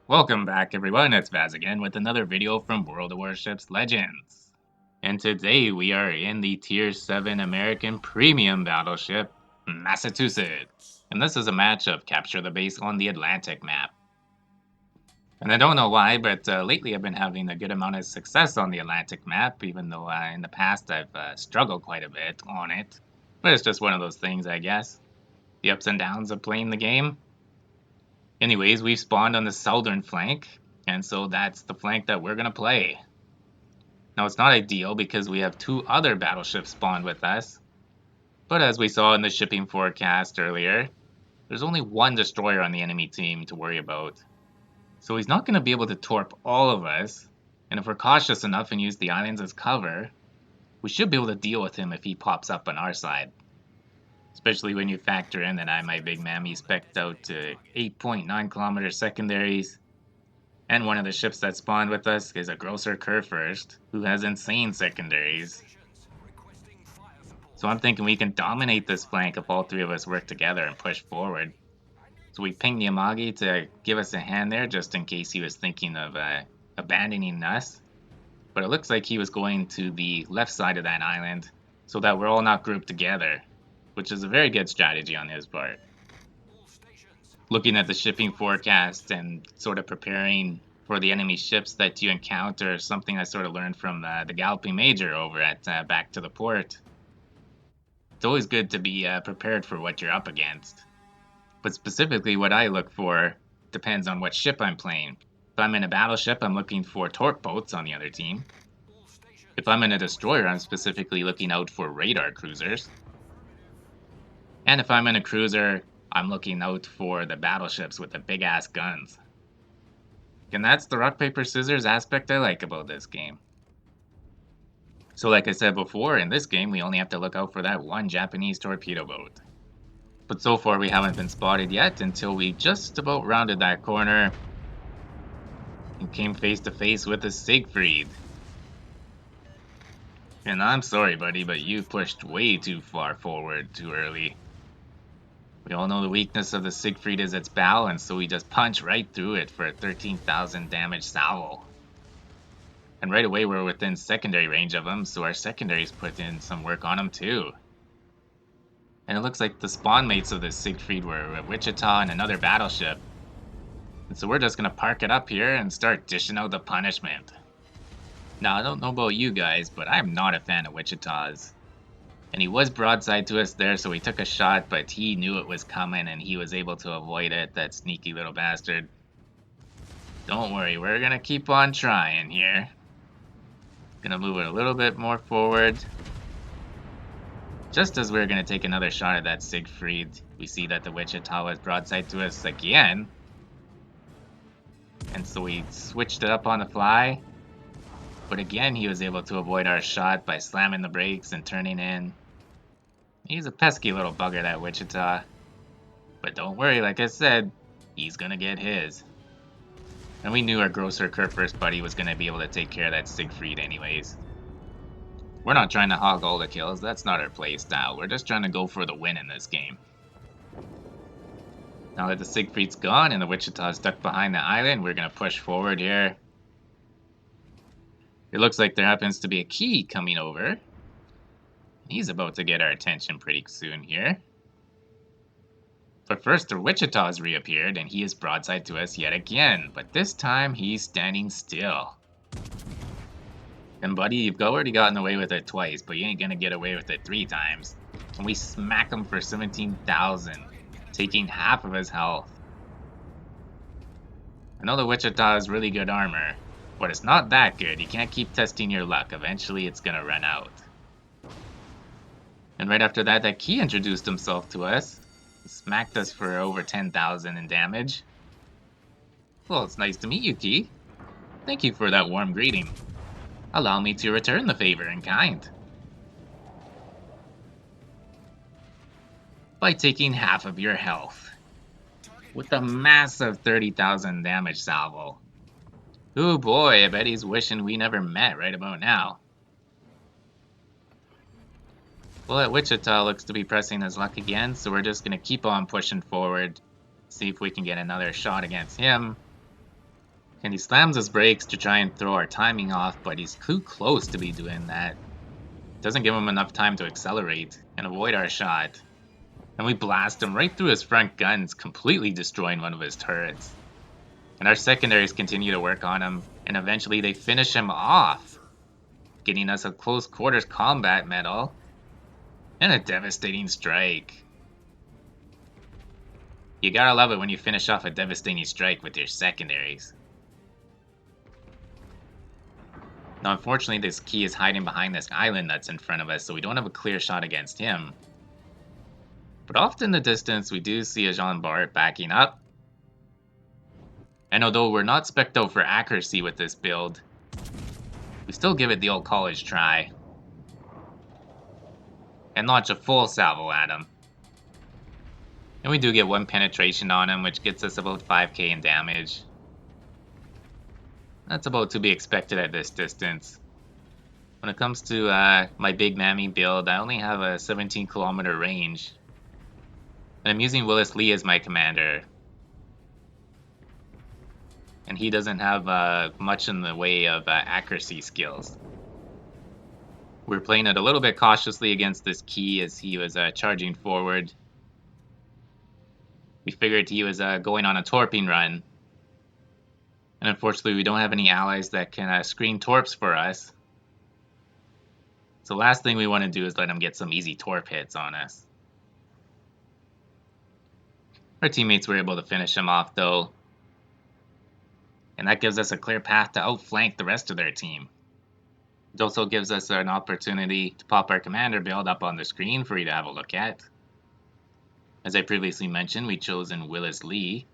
Welcome back everyone, it's Vaz again with another video from World of Warships Legends. And today we are in the Tier 7 American Premium Battleship, Massachusetts. And this is a match of Capture the Base on the Atlantic map. And I don't know why, but lately I've been having a good amount of success on the Atlantic map, even though in the past I've struggled quite a bit on it. But it's just one of those things, I guess. The ups and downs of playing the game. Anyways, we've spawned on the southern flank, and so that's the flank that we're going to play. Now, it's not ideal because we have two other battleships spawned with us, but as we saw in the shipping forecast earlier, there's only one destroyer on the enemy team to worry about. So he's not going to be able to torp all of us, and if we're cautious enough and use the islands as cover, we should be able to deal with him if he pops up on our side. Especially when you factor in that my big mammy spec'd out to 8.9 kilometer secondaries. And one of the ships that spawned with us is a Grosser Kurfürst, who has insane secondaries. So I'm thinking we can dominate this flank if all three of us work together and push forward. So we pinged Yamagi to give us a hand there, just in case he was thinking of abandoning us. But it looks like he was going to the left side of that island, so that we're all not grouped together, which is a very good strategy on his part. Looking at the shipping forecast and sort of preparing for the enemy ships that you encounter, something I sort of learned from the Galloping Major over at Back to the Port. It's always good to be prepared for what you're up against. But specifically what I look for depends on what ship I'm playing. If I'm in a battleship, I'm looking for torp boats on the other team. If I'm in a destroyer, I'm specifically looking out for radar cruisers. And if I'm in a cruiser, I'm looking out for the battleships with the big-ass guns. And that's the rock, paper, scissors aspect I like about this game. So like I said before, in this game, we only have to look out for that one Japanese torpedo boat. But so far, we haven't been spotted yet until we just about rounded that corner and came face to face with a Siegfried. And I'm sorry, buddy, but you pushed way too far forward too early. We all know the weakness of the Siegfried is its bow, and so we just punch right through it for a 13,000 damage salvo. And right away we're within secondary range of him, so our secondaries put in some work on him too. And it looks like the spawn mates of the Siegfried were Wichita and another battleship. And so we're just gonna park it up here and start dishing out the punishment. Now, I don't know about you guys, but I'm not a fan of Wichita's. And he was broadside to us there, so we took a shot, but he knew it was coming and he was able to avoid it, that sneaky little bastard. Don't worry, we're gonna keep on trying here. Gonna move it a little bit more forward. Just as we're gonna take another shot at that Siegfried, we see that the Wichita was broadside to us again. And so we switched it up on the fly. But again, he was able to avoid our shot by slamming the brakes and turning in. He's a pesky little bugger, that Wichita. But don't worry, like I said, he's gonna get his. And we knew our Grosser Kurfürst buddy was gonna be able to take care of that Siegfried anyways. We're not trying to hog all the kills, that's not our play style. We're just trying to go for the win in this game. Now that the Siegfried's gone and the Wichita's stuck behind the island, we're gonna push forward here. It looks like there happens to be a key coming over. He's about to get our attention pretty soon here. But first, the Wichita's reappeared, and he is broadside to us yet again. But this time, he's standing still. And buddy, you've already gotten away with it twice, but you ain't gonna get away with it 3 times. And we smack him for 17,000, taking half of his health. I know the Wichita has really good armor, but it's not that good. You can't keep testing your luck. Eventually, it's gonna run out. And right after that, that key introduced himself to us. He smacked us for over 10,000 in damage. Well, it's nice to meet you, Key. Thank you for that warm greeting. Allow me to return the favor in kind. By taking half of your health. With a massive 30,000 damage salvo. Ooh boy, I bet he's wishing we never met right about now. Well, that Wichita looks to be pressing his luck again, so we're just going to keep on pushing forward. See if we can get another shot against him. And he slams his brakes to try and throw our timing off, but he's too close to be doing that. Doesn't give him enough time to accelerate and avoid our shot. And we blast him right through his front guns, completely destroying one of his turrets. And our secondaries continue to work on him, and eventually they finish him off, getting us a close quarters combat medal and a devastating strike. You gotta love it when you finish off a devastating strike with your secondaries. Now unfortunately this key is hiding behind this island that's in front of us, so we don't have a clear shot against him. But off in the distance we do see a Jean Bart backing up. And although we're not spec'd out for accuracy with this build, we still give it the old college try. And launch a full salvo at him. And we do get one penetration on him, which gets us about 5k in damage. That's about to be expected at this distance. When it comes to my Big Mammy build, I only have a 17 kilometer range. And I'm using Willis Lee as my commander. And he doesn't have much in the way of accuracy skills. We're playing it a little bit cautiously against this key as he was charging forward. We figured he was going on a torping run. And unfortunately we don't have any allies that can screen torps for us. So last thing we want to do is let him get some easy torp hits on us. Our teammates were able to finish him off though. And that gives us a clear path to outflank the rest of their team. It also gives us an opportunity to pop our commander build up on the screen for you to have a look at. As I previously mentioned, we've chosen Willis Lee.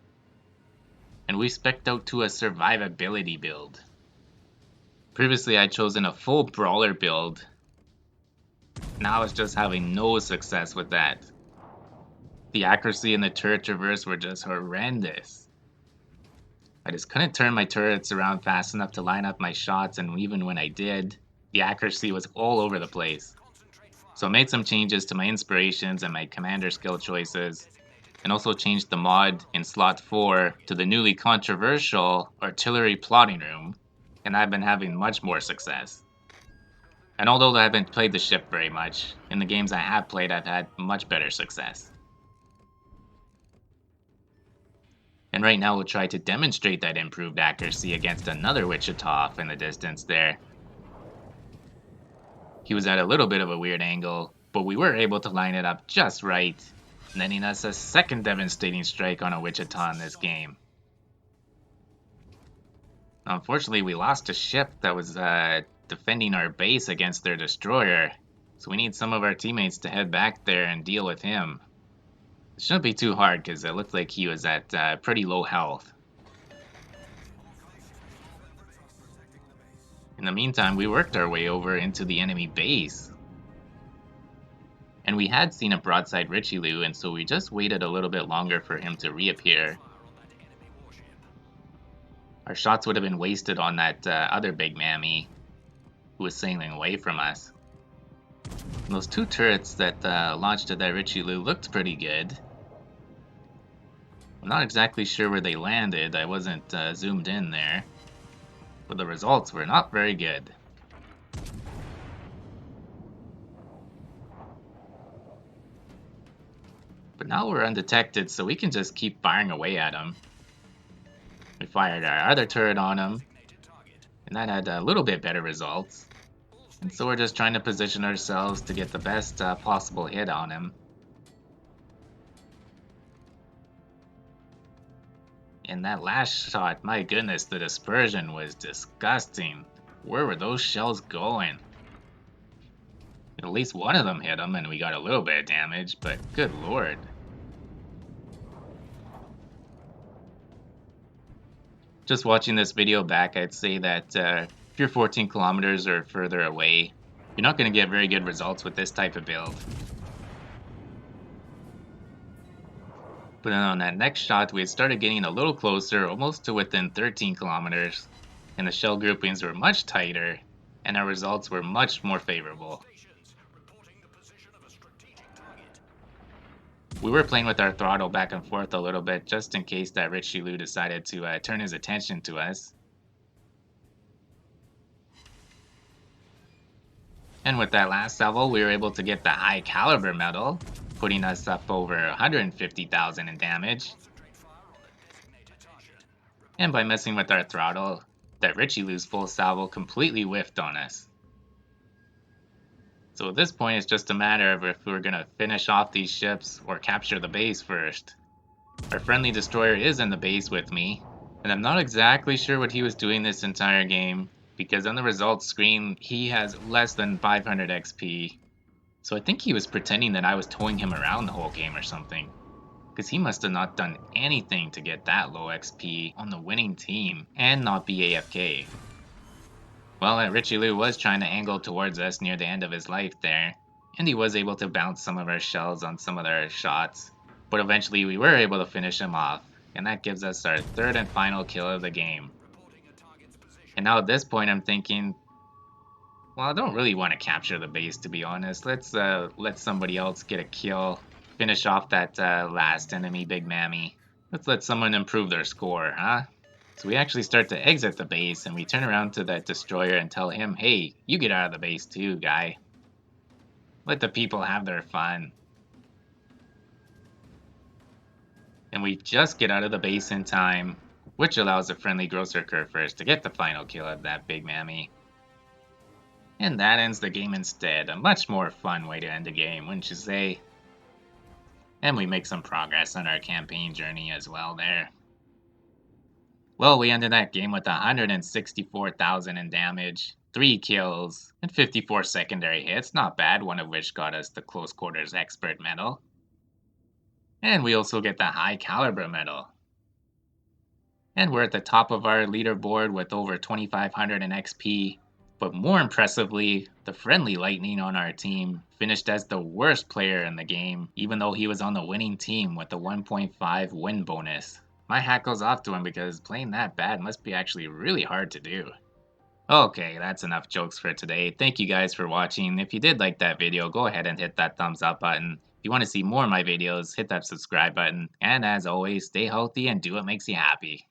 And we spec'd out to a survivability build. Previously I'd chosen a full brawler build. Now it's just having no success with that. The accuracy and the turret traverse were just horrendous. I just couldn't turn my turrets around fast enough to line up my shots, and even when I did, the accuracy was all over the place. So I made some changes to my inspirations and my commander skill choices, and also changed the mod in slot 4 to the newly controversial artillery plotting room, and I've been having much more success. And although I haven't played the ship very much, in the games I have played I've had much better success. And right now we'll try to demonstrate that improved accuracy against another Wichita off in the distance there. He was at a little bit of a weird angle, but we were able to line it up just right, netting us a second devastating strike on a Wichita in this game. Unfortunately, we lost a ship that was defending our base against their destroyer, so we need some of our teammates to head back there and deal with him. It shouldn't be too hard because it looked like he was at pretty low health. In the meantime, we worked our way over into the enemy base. And we had seen a broadside Richelieu, and so we just waited a little bit longer for him to reappear. Our shots would have been wasted on that other Big Mammy who was sailing away from us. And those two turrets that launched at that Richelieu looked pretty good. I'm not exactly sure where they landed, I wasn't zoomed in there. But the results were not very good. But now we're undetected, so we can just keep firing away at them. We fired our other turret on him, and that had a little bit better results. And so we're just trying to position ourselves to get the best possible hit on him. And that last shot, my goodness, the dispersion was disgusting. Where were those shells going? At least one of them hit him and we got a little bit of damage, but good lord. Just watching this video back, I'd say that if you're 14 kilometers or further away, you're not going to get very good results with this type of build. But then on that next shot, we had started getting a little closer, almost to within 13 kilometers, and the shell groupings were much tighter, and our results were much more favorable. We were playing with our throttle back and forth a little bit, just in case that Richelieu decided to turn his attention to us. And with that last level, we were able to get the high caliber medal, putting us up over 150,000 in damage. And by messing with our throttle, that Richie-Lou's full salvo completely whiffed on us. So at this point, it's just a matter of if we're going to finish off these ships or capture the base first. Our friendly destroyer is in the base with me, and I'm not exactly sure what he was doing this entire game, because on the results screen, he has less than 500 XP. So I think he was pretending that I was towing him around the whole game or something, because he must have not done anything to get that low XP on the winning team and not be AFK. Well, Richie-Lou was trying to angle towards us near the end of his life there, and he was able to bounce some of our shells on some of their shots, but eventually we were able to finish him off, and that gives us our third and final kill of the game. And now at this point I'm thinking, well, I don't really want to capture the base, to be honest. Let's let somebody else get a kill, finish off that last enemy Big Mammy. Let's let someone improve their score, huh? So we actually start to exit the base, and we turn around to that destroyer and tell him, hey, you get out of the base too, guy. Let the people have their fun. And we just get out of the base in time, which allows the friendly Grocer first to get the final kill of that Big Mammy. And that ends the game instead. A much more fun way to end a game, wouldn't you say? And we make some progress on our campaign journey as well there. Well, we ended that game with 164,000 in damage, 3 kills, and 54 secondary hits. Not bad, one of which got us the Close Quarters Expert medal. And we also get the High Caliber medal. And we're at the top of our leaderboard with over 2,500 in XP. But more impressively, the friendly Lightning on our team finished as the worst player in the game, even though he was on the winning team with the 1.5 win bonus. My hat goes off to him because playing that bad must be actually really hard to do. Okay, that's enough jokes for today. Thank you guys for watching. If you did like that video, go ahead and hit that thumbs up button. If you want to see more of my videos, hit that subscribe button. And as always, stay healthy and do what makes you happy.